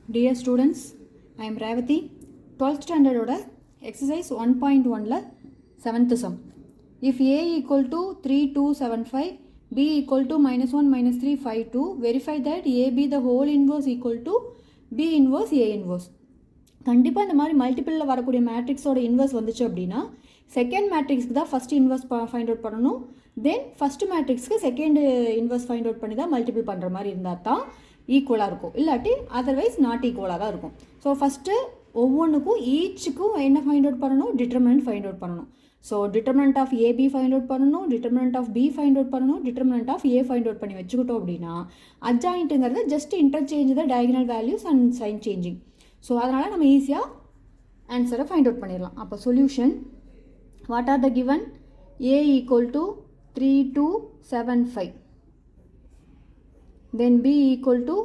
Dear students, I am Revati, 12th standard oda exercise 1.1 la 7th sum. If A equal to 3275, B equal to -1 -352, verify that AB the whole inverse equal to B inverse A inverse. கண்டிப்பாக இந்த மாதிரி மல்டிபிளில் வரக்கூடிய மேட்ரிக்ஸோட inverse வந்துச்சு அப்படின்னா second மேட்ரிக்ஸ்க்கு தான் first inverse find out பண்ணணும், then first மேட்ரிக்ஸ்க்கு second inverse find out பண்ணி தான் மல்டிபிள் பண்ணுற மாதிரி இருந்தால் தான் ஈக்குவலாக இருக்கும், இல்லாட்டி அதர்வைஸ் நாட் ஈக்குவலாக தான் இருக்கும். ஸோ ஃபஸ்ட்டு ஒவ்வொன்றுக்கும் ஈச்சுக்கும் என்ன ஃபைண்ட் அவுட் பண்ணணும், டிட்டர்மினன்ட் ஃபைண்ட் அவுட் பண்ணணும். So determinant of A B find out பண்ணணும், determinant of B find out பண்ணணும், determinant of A find out பண்ணி வச்சுக்கிட்டோம் அப்படின்னா அட்ஜாயிண்ட்டுங்கிறது just interchange the diagonal values and sign changing. So அதனால் நம்ம ஈஸியாக ஆன்சரை ஃபைண்ட் அவுட் பண்ணிடலாம். அப்போ solution what are the given, A equal to 3275, then b equal to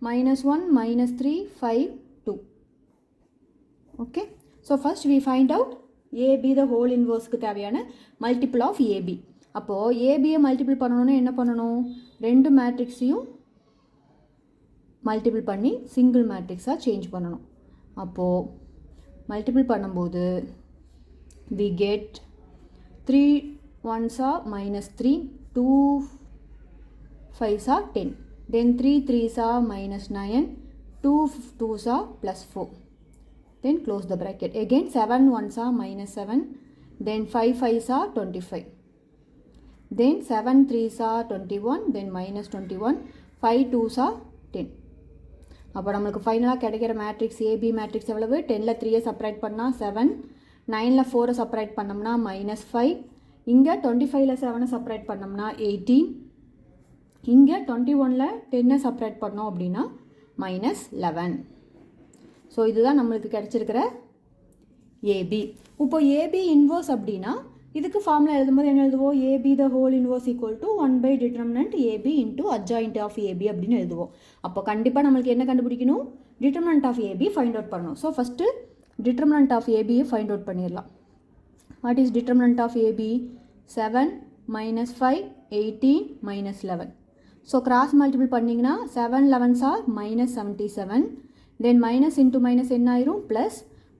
-1 -352. Okay, so first we find out ab the whole inverse க்கு தேவையான multiple of ab. அப்போ ab multiple பண்ணணும்னா என்ன பண்ணணும், ரெண்டு மேட்ரிக்ஸையும் மல்டிபிள் பண்ணி சிங்கிள் மேட்ரிக்ஸாக சேஞ்ச் பண்ணணும். அப்போது மல்டிபிள் பண்ணும்போது we get 3 1s are -3, 2 5s are 10, then 3 3s are -9, 2 2s are +4, then close the bracket. Again 7 1s are -7, then 5 5s are 25, then 7 3s are 21, then -21, 5 2s are 10. அப்போ நம்மளுக்கு ஃபைனலாக கிடைக்கிற matrix AB matrix எவ்வளவு, 10ல் 3 separate பண்ணால் 7, 9ல் 4 separate பண்ணோம்னா -5, இங்கே 25ல் 7 separate பண்ணோம்னா 18, இங்கே 21ல் 10 செப்பரேட் பண்ணோம் அப்படின்னா -11. ஸோ இதுதான் நம்மளுக்கு கிடைச்சிருக்கிற ஏபி. இப்போ ஏபி இன்வர்ஸ் அப்படின்னா இதுக்கு ஃபார்முலா எழுதும்போது என்ன எழுதுவோம், A B the whole inverse equal to 1/டிட்டர்மினன்ட் A B into adjoint of A B அப்படின்னு எழுதுவோம். அப்போ கண்டிப்பாக நம்மளுக்கு என்ன கண்டுபிடிக்கணும், determinant of A B find out பண்ணணும். ஸோ ஃபஸ்ட்டு டிட்டர்மினன்ட் ஆஃப் ஏபியை ஃபைண்ட் அவுட் பண்ணிடலாம். What is determinant of A B, 7 -5 18 -11. So cross multiple பண்ணிங்கன்னா 7 11s are -77, then minus into minus என்ன ஆயிரும், ப்ளஸ்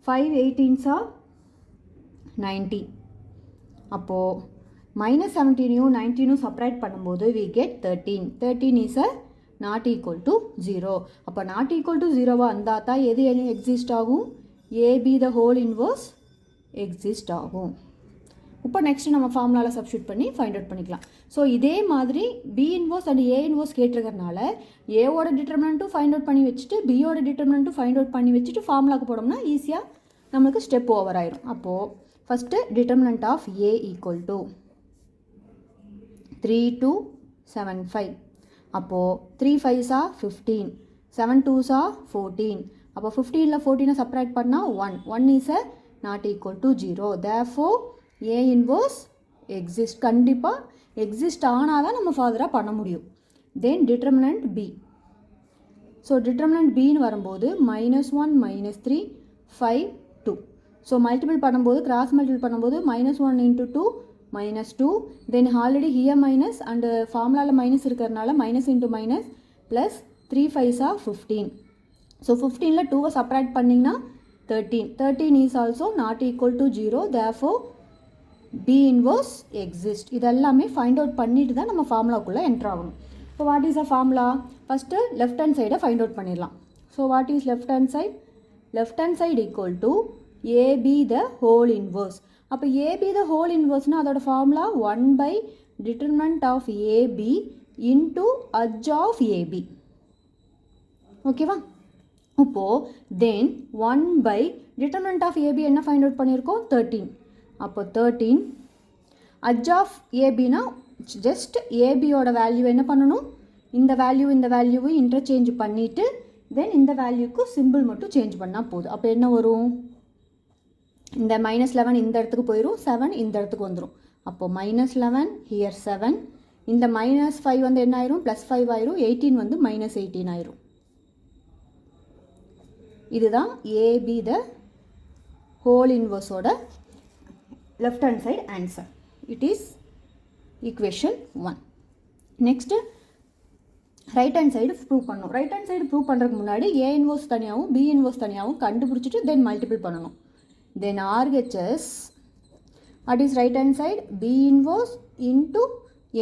5 18s are 90. அப்போது -17யும் 19யும் செப்பரேட் பண்ணும்போது we get 13. 13 is a not equal to 0. அப்போ not equal to 0வாக இருந்தால் தான் எது எக்ஸிஸ்ட் ஆகும், AB the whole inverse exist ஆகும். இப்போ நெக்ஸ்ட் நம்ம ஃபார்முலாவில் சப்ஸ்டியூட் பண்ணி ஃபைண்ட் அவுட் பண்ணிக்கலாம். ஸோ இதே மாதிரி B inverse and A inverse கேட்டிருக்கறனால ஏவோட டிட்டர்மினன்ட்டும் ஃபைண்ட் அவுட் பண்ணி வச்சுட்டு பியோட டிட்டர்மினன்ட்டும் ஃபைண்ட் அவுட் பண்ணி வச்சுட்டு ஃபார்முலாவுக்கு போனோம்னா ஈஸியாக நம்மளுக்கு ஸ்டெப் ஓவர் ஆயிரும். அப்போது first determinant of A equal to 3275. அப்போது 3 5s are 15, 7 2s are 14. அப்போ 15ல் 14 செப்பரேட் பண்ணால் 1 is a not equal to 0. Therefore A inverse exist, கண்டிப்பாக எக்ஸிஸ்ட் ஆனால் தான் நம்ம ஃபாதராக பண்ண முடியும். Then determinant B. So determinant பின்னு வரும்போது -1 -3 5 2. ஸோ மல்டிபிள் பண்ணும்போது கிராஸ் மல்டிபிள் பண்ணும்போது -1 × 2 -2, then already here minus and ஃபார்முலாவில் மைனஸ் இருக்கிறதுனால minus into minus plus 3 5s are 15. So 15ல் 2 செப்பரேட் பண்ணிங்கன்னா 13. 13 is also not equal to 0. Therefore B inverse exist. இதெல்லாமே find out பண்ணிட்டு தான் நம்ம ஃபார்முலாக்குள்ளே என்ட்ரு ஆகணும். So what is a formula, first left hand சைடை ஃபைண்ட் அவுட் பண்ணிடலாம். So what is left hand side, left hand side equal to A B the whole inverse. அப்போ A B the whole இன்வர்ஸ்னால் அதோட ஃபார்முலா 1/டிட்டர்மினன்ட் of A B into adj of A B. ஓகேவா, இப்போது then 1/டிட்டர்மினன்ட் of A B என்ன ஃபைண்ட் அவுட் பண்ணியிருக்கோம், 13. அப்போ 13 அட்ஜ் ஆஃப் ஏபினா ஜஸ்ட் ஏபியோட வேல்யூ என்ன பண்ணணும், இந்த வேல்யூவை இன்டர்சேஞ்ச் பண்ணிவிட்டு தென் இந்த வேல்யூக்கு சிம்பிள் மட்டும் சேஞ்ச் பண்ணால் போதும். அப்போ என்ன வரும், இந்த -11 இந்த இடத்துக்கு போயிடும், 7 இந்த இடத்துக்கு வந்துடும். அப்போது -11 ஹியர் 7, இந்த -5 வந்து என்ன ஆயிரும், +5 ஆயிரும், 18 வந்து -18 ஆயிரும். இதுதான் ஏபி த ஹோல் இன்வர்ஸோட left hand side answer. It is equation 1. Next right hand side prove பண்ணணும். ரைட் ஹேண்ட் சைடு ப்ரூவ் பண்ணுறதுக்கு முன்னாடி ஏ இன்வர்ஸ் தனியாகவும் பி இன்வர்ஸ் தனியாகவும் கண்டுபிடிச்சிட்டு தென் மல்டிபிள் பண்ணணும். தென் RHS what is right hand side B inverse into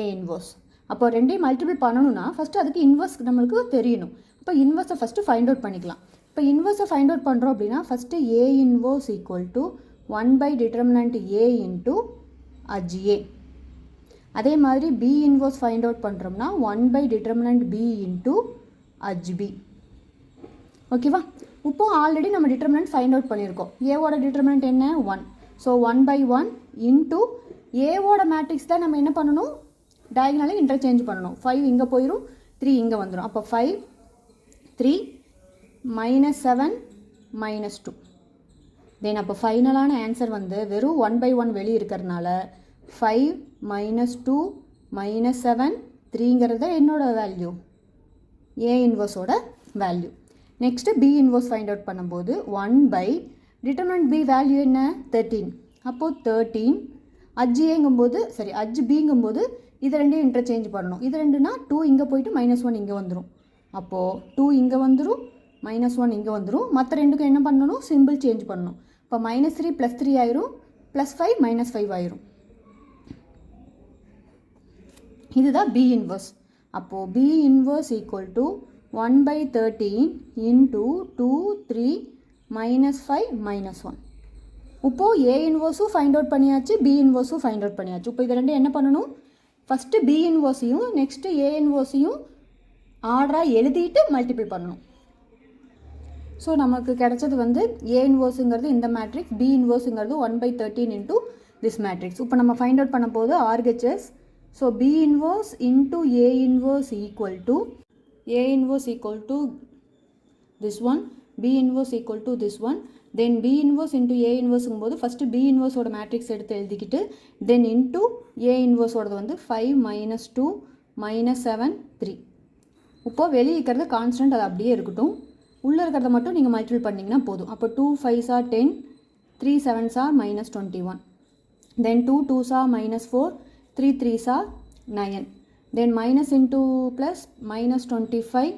A inverse. அப்போ ரெண்டையும் multiple பண்ணணும்னா ஃபஸ்ட்டு அதுக்கு இன்வர்ஸ் நம்மளுக்கு தெரியணும். அப்போ இன்வர்ஸை ஃபஸ்ட்டு ஃபைண்ட் அவுட் பண்ணிக்கலாம். இப்போ இன்வர்ஸை ஃபைண்ட் அவுட் பண்ணுறோம் அப்படின்னா first A inverse equal to 1 by determinant A into Aj A. அதே மாதிரி B inverse ஃபைண்ட் அவுட் பண்ணுறோம்னா 1 by determinant B into Aj B. ஓகேவா? இப்போ ஆல்ரெடி நம்ம டிட்டர்மினன்ட் ஃபைண்ட் அவுட் பண்ணியிருக்கோம். ஏவோட டிட்டர்மினன்ட் என்ன 1. ஸோ 1 by 1 இன்ட்டு ஏவோட மேட்ரிக்ஸ் தான் நம்ம என்ன பண்ணணும், டயகனலாக இன்டர்சேஞ்ச் பண்ணணும். 5 இங்கே போயிடும், 3 இங்கே வந்துடும். அப்போ 5 3 -7 -2. தென் அப்போ ஃபைனலான ஆன்சர் வந்து வெறும் 1 by 1 வெளியே இருக்கிறதுனால 5 -2 -7 3ங்கிறத என்னோட வேல்யூ, ஏ இன்வர்ஸோட value. Next B inverse find out பண்ணும்போது 1 by டிட்டர்மினன்ட் பி வேல்யூ என்ன 13. அப்போது 13 அஜ் ஏங்கும்போது அஜ் பிங்கும்போது இது ரெண்டையும் இன்டர்சேஞ்ச் பண்ணணும். இது ரெண்டுனா 2 இங்கே போயிட்டு -1 இங்கே வந்துடும். அப்போது 2 இங்கே வந்துடும், -1 இங்கே வந்துடும். மற்ற ரெண்டுக்கும் என்ன பண்ணணும், சிம்பிள் சேஞ்ச் பண்ணணும். இப்போ -3 + 3 ஆயிரும், +5 -5 ஆயிரும். இதுதான் பி இன்வர்ஸ். அப்போது B inverse equal to 1 by 13 into 2 3 -5 -1. இப்போது ஏ இன்வர்ஸும் ஃபைண்ட் அவுட் பண்ணியாச்சு, பி இன்வர்ஸும் ஃபைண்ட் அவுட் பண்ணியாச்சு. இப்போ இது ரெண்டும் என்ன பண்ணணும், ஃபஸ்ட்டு பி இன்வர்ஸையும் நெக்ஸ்ட்டு ஏ இன்வர்ஸையும் ஆர்டராக எழுதிட்டு மல்டிபிள் பண்ணணும். ஸோ நமக்கு கிடைச்சது வந்து ஏ இன்வர்ஸுங்கிறது இந்த மேட்ரிக்ஸ், பி இன்வர்ஸுங்கிறது 1 by 13 into திஸ் மேட்ரிக்ஸ். இப்போ நம்ம ஃபைண்ட் அவுட் பண்ண போது RHS. So B inverse into A inverse equal to A inverse equal to this one, B inverse equal to this one, then B inverse into A inverse போது first B inverse ஓட matrix எடுத்து எழுதிக்கிட்டு then into A inverse ஓடது வந்து 5 -2 -7 3. இப்போ வெளியே இருக்கிறது constant, அது அப்படியே இருக்கட்டும். உள்ளே இருக்கிறத மட்டும் நீங்கள் மல்டிபிள் பண்ணிங்கன்னா போதும். அப்போ 2 5s are 10, 3 7s are -21, then 2 2s are -4, 3 3s are 9. Then minus into plus -25,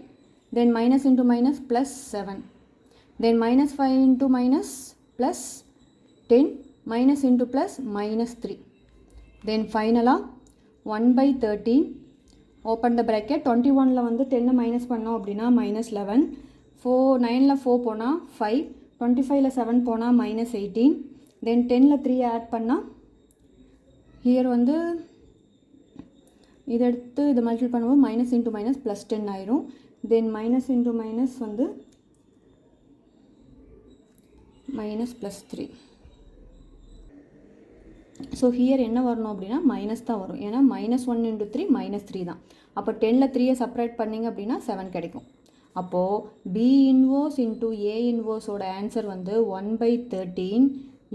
then minus into minus +7, then -5 into minus +10, minus into plus -3. Then finally 1 by 13, open the bracket, 21ல வந்து 10 மைனஸ் பண்ணோம் அப்படின்னா -11, 9ல் 4 போனால் 5, 25ல் 7 போனால் -18, then 10ல் 3 add பண்ணால் here வந்து இதை எடுத்து இதை மல்டிபிள் பண்ணும்போது மைனஸ் இன்ட்டு மைனஸ் +10 ஆயிரும். தென் மைனஸ் இன்ட்டு மைனஸ் வந்து -+3. ஸோ ஹியர் என்ன வரணும் அப்படின்னா மைனஸ் தான் வரும். ஏன்னா -1 × 3 -3 தான். அப்போ 10ல் 3 செப்பரேட் பண்ணிங்க அப்படின்னா 7 கிடைக்கும். அப்போது பி இன்வர்ஸ் இன்ட்டு ஏ இன்வர்ஸோட ஆன்சர் வந்து 1 by 13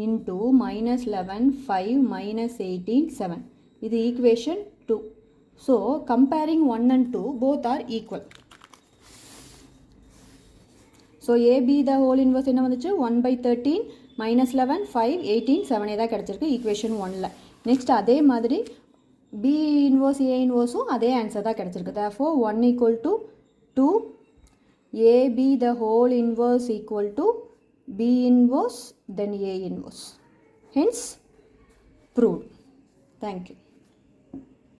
இன்ட்டு -11 5 -18 7. இது equation 2. So, comparing 1 and 2, both are equal. So, AB the whole inverse என்ன வந்துச்சு 1 by 13 -11 5 18 7 தான் கிடைச்சிருக்கு ஈக்குவேஷன் 1ல். நெக்ஸ்ட் அதே மாதிரி B inverse A inverseம் அதே ஆன்சர் தான் கிடைச்சிருக்கு. Therefore 1 equal to 2, AB the whole inverse equal to B inverse then A inverse. Hence proved. Thank you.